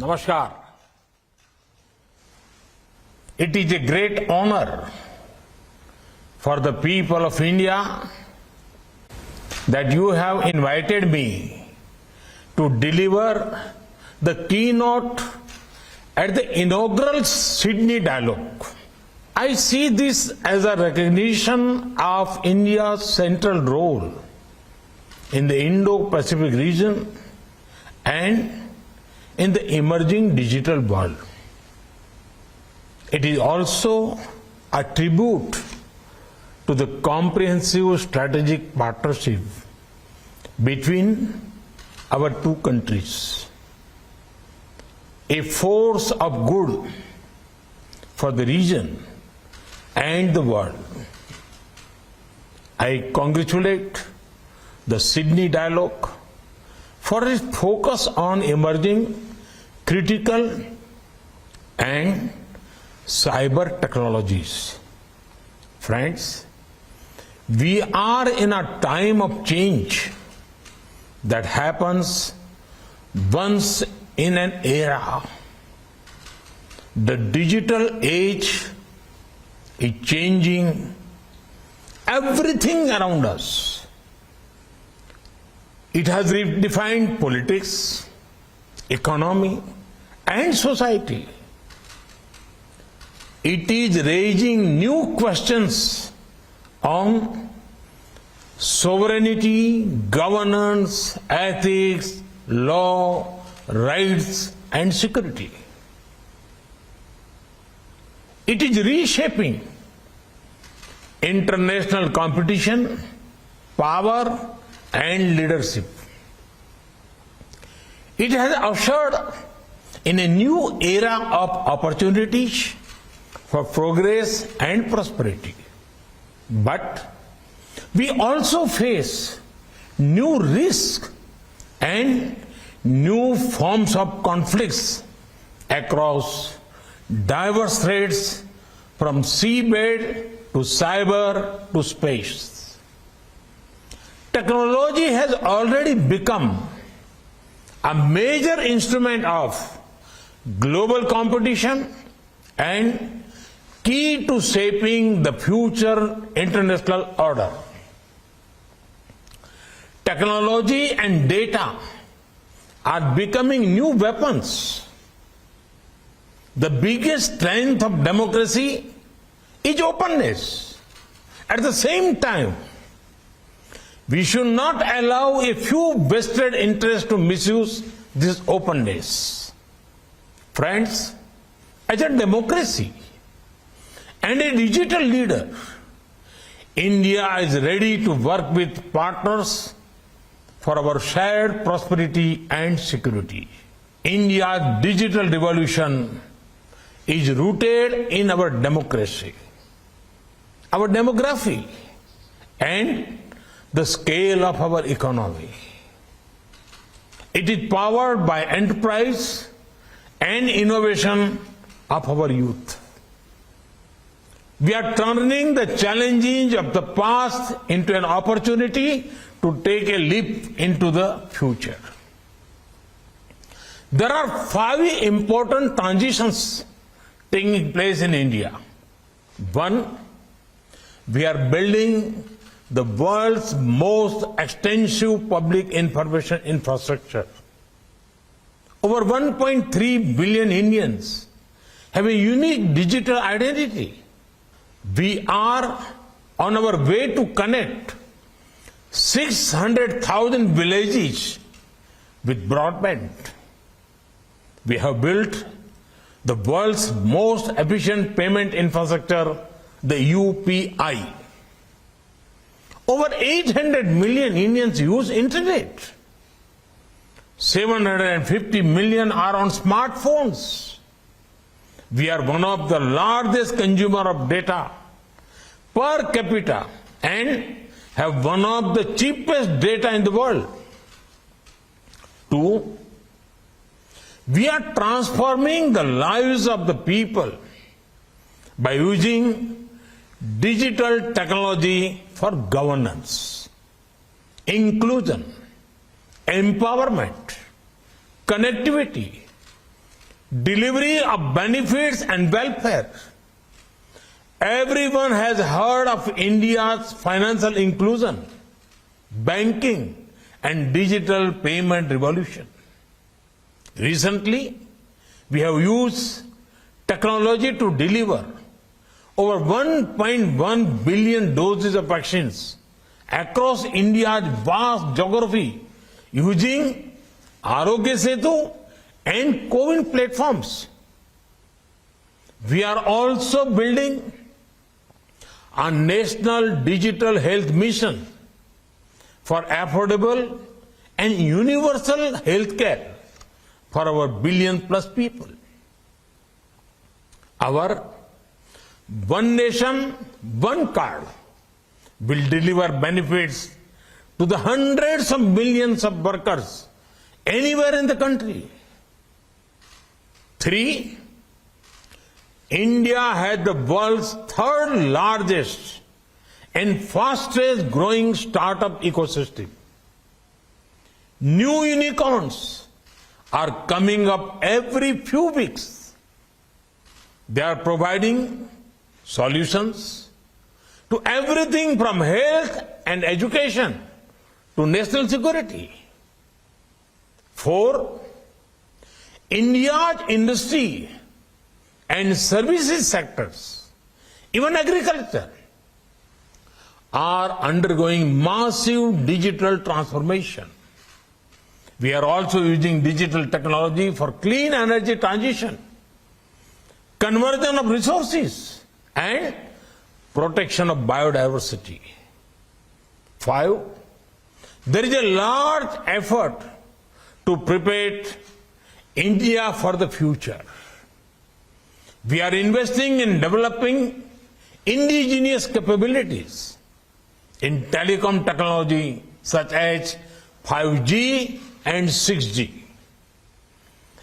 Namaskar. It is a great honor for the people of India that you have invited me to deliver the keynote at the inaugural Sydney Dialogue. I see this as a recognition of India's central role in the Indo-Pacific region and in the emerging digital world. It is also a tribute to the comprehensive strategic partnership between our two countries, a force of good for the region and the world. I congratulate the Sydney Dialogue for its focus on emerging critical and cyber technologies. Friends, we are in a time of change that happens once in an era. The digital age is changing everything around us. It has redefined politics, economy, and society. It is raising new questions on sovereignty, governance, ethics, law, rights, and security. It is reshaping international competition, power, and leadership. It has ushered in a new era of opportunities for progress and prosperity. But we also face new risks and new forms of conflicts across diverse threats, from seabed to cyber to space. Technology has already become a major instrument of global competition and key to shaping the future international order. Technology and data are becoming new weapons. The biggest strength of democracy is openness. At the same time, we should not allow a few vested interests to misuse this openness. Friends, as a democracy and a digital leader, India is ready to work with partners for our shared prosperity and security. India's digital revolution is rooted in our democracy, our demography, and the scale of our economy. It is powered by enterprise and innovation of our youth. We are turning the challenges of the past into an opportunity to take a leap into the future. There are 5 important transitions taking place in India. 1, we are building the world's most extensive public information infrastructure. Over 1.3 billion Indians have a unique digital identity. We are on our way to connect 600,000 villages with broadband. We have built the world's most efficient payment infrastructure, the UPI. Over 800 million Indians use internet. 750 million are on smartphones. We are one of the largest consumer of data per capita and have one of the cheapest data in the world. 2, we are transforming the lives of the people by using digital technology for governance, inclusion, empowerment, connectivity, delivery of benefits and welfare. Everyone has heard of India's financial inclusion, banking, and digital payment revolution. Recently, we have used technology to deliver over 1.1 billion doses of vaccines across India's vast geography using Arogya Setu and CoWIN platforms. We are also building a national digital health mission for affordable and universal health care for our billion plus people. Our One Nation, One Card will deliver benefits to the hundreds of millions of workers anywhere in the country. 3, India has the world's third largest and fastest growing startup ecosystem. New unicorns are coming up every few weeks. They are providing solutions to everything from health and education to national security. 4, India's industry and services sectors, even agriculture, are undergoing massive digital transformation. We are also using digital technology for clean energy transition, conversion of resources, and protection of biodiversity. 5, there is a large effort to prepare India for the future. We are investing in developing indigenous capabilities in telecom technology such as 5G and 6G.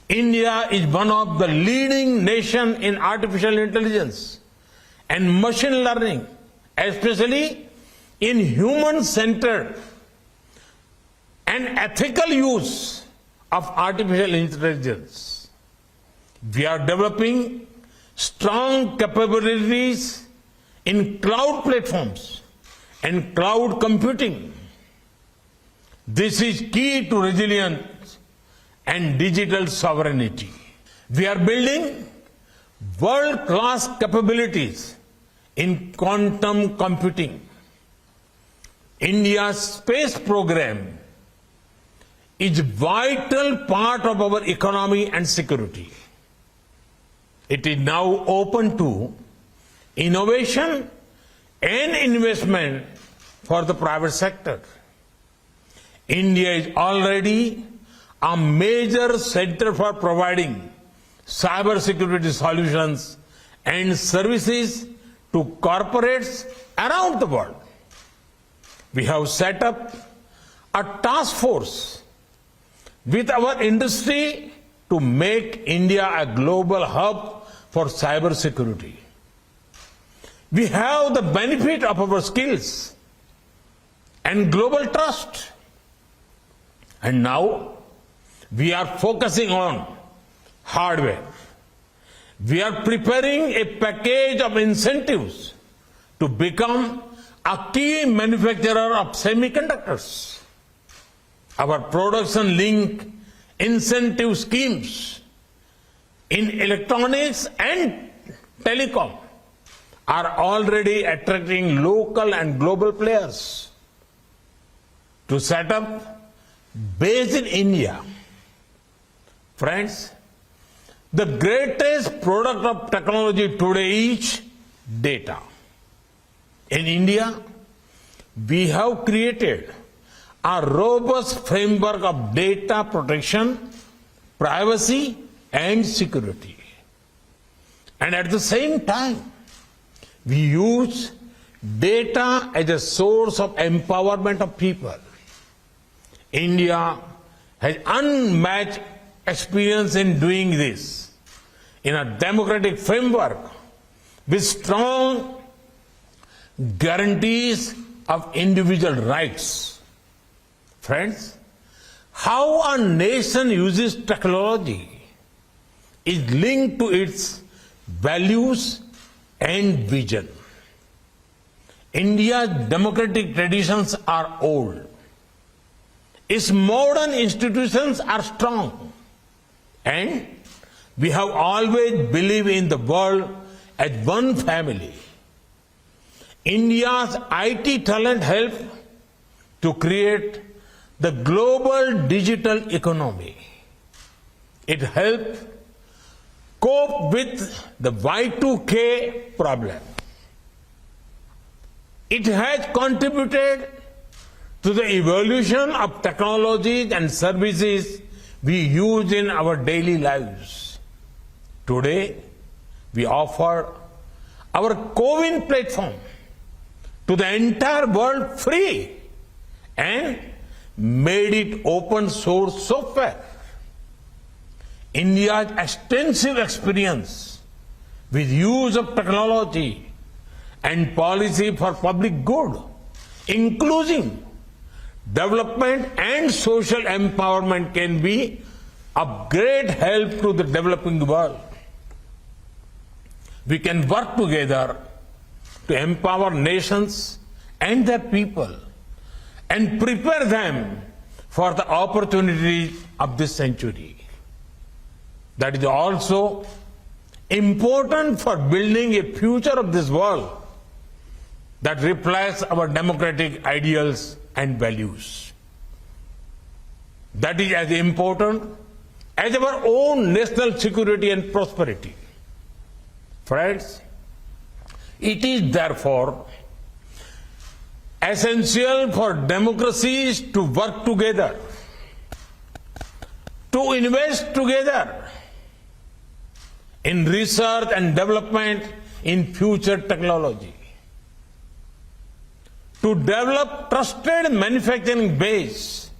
India is one of the leading nations in artificial intelligence and machine learning, especially in human-centered and ethical use of artificial intelligence. We are developing strong capabilities in cloud platforms and cloud computing. This is key to resilience and digital sovereignty. We are building world-class capabilities in quantum computing. India's space program is a vital part of our economy and security. It is now open to innovation and investment for the private sector. India is already a major center for providing cybersecurity solutions and services to corporates around the world. We have set up a task force with our industry to make India a global hub for cybersecurity. We have the benefit of our skills and global trust. And now we are focusing on hardware. We are preparing a package of incentives to become a key manufacturer of semiconductors. Our production link incentive schemes in electronics and telecom are already attracting local and global players. To set up base in India, friends, the greatest product of technology today is data. In India, we have created a robust framework of data protection, privacy, and security. And at the same time, we use data as a source of empowerment of people. India has unmatched experience in doing this in a democratic framework with strong guarantees of individual rights. Friends, how a nation uses technology is linked to its values and vision. India's democratic traditions are old. Its modern institutions are strong. And we have always believed in the world as one family. India's IT talent helped to create the global digital economy. It helped cope with the Y2K problem. It has contributed to the evolution of technologies and services we use in our daily lives. Today, we offer our CoWIN platform to the entire world free and made it open source software. India's extensive experience with use of technology and policy for public good, including development and social empowerment, can be of great help to the developing world. We can work together to empower nations and their people and prepare them for the opportunities of this century. That is also important for building a future of this world that reflects our democratic ideals and values. That is as important as our own national security and prosperity. Friends, it is therefore essential for democracies to work together, to invest together in research and development in future technology, to develop trusted manufacturing base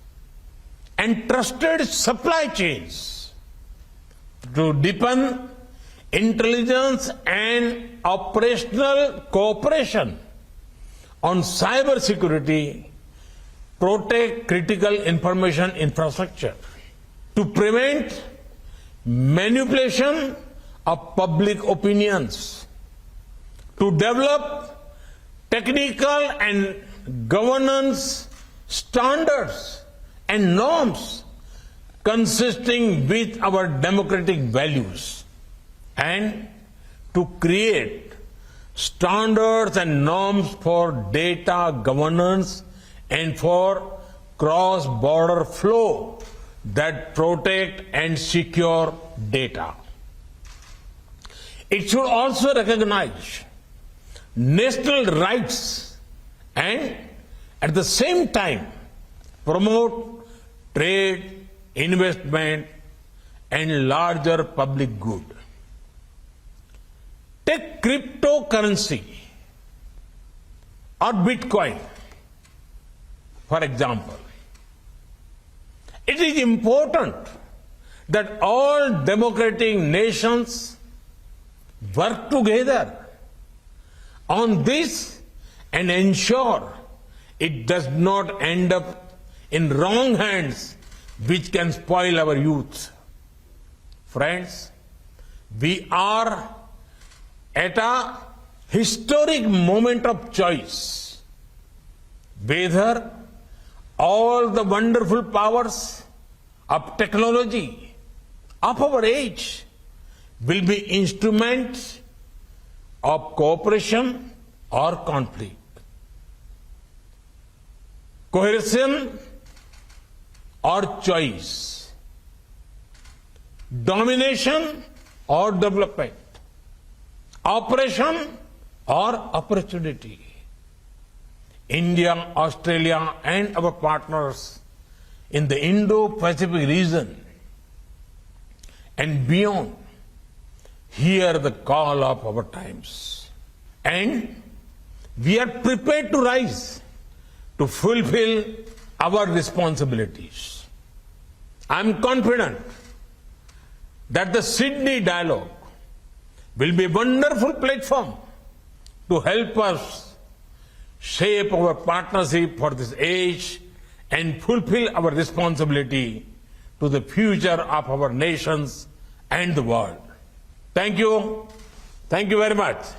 and trusted supply chains, to deepen intelligence and operational cooperation on cyber security, protect critical information infrastructure, to prevent manipulation of public opinions, to develop technical and governance standards and norms consisting with our democratic values, and to create standards and norms for data governance and for cross-border flow that protect and secure data. It should also recognize national rights and at the same time promote trade, investment and larger public good. Take cryptocurrency or Bitcoin, for example. It is important that all democratic nations work together on this and ensure it does not end up in wrong hands which can spoil our youth. Friends, we are at a historic moment of choice, whether all the wonderful powers of technology of our age will be instruments of cooperation or conflict, coercion or choice, domination or development, operation or opportunity. India, Australia and our partners in the Indo-Pacific region and beyond hear the call of our times. And we are prepared to rise to fulfill our responsibilities. I am confident that the Sydney Dialogue will be a wonderful platform to help us shape our partnership for this age and fulfill our responsibility to the future of our nations and the world. Thank you. Thank you very much.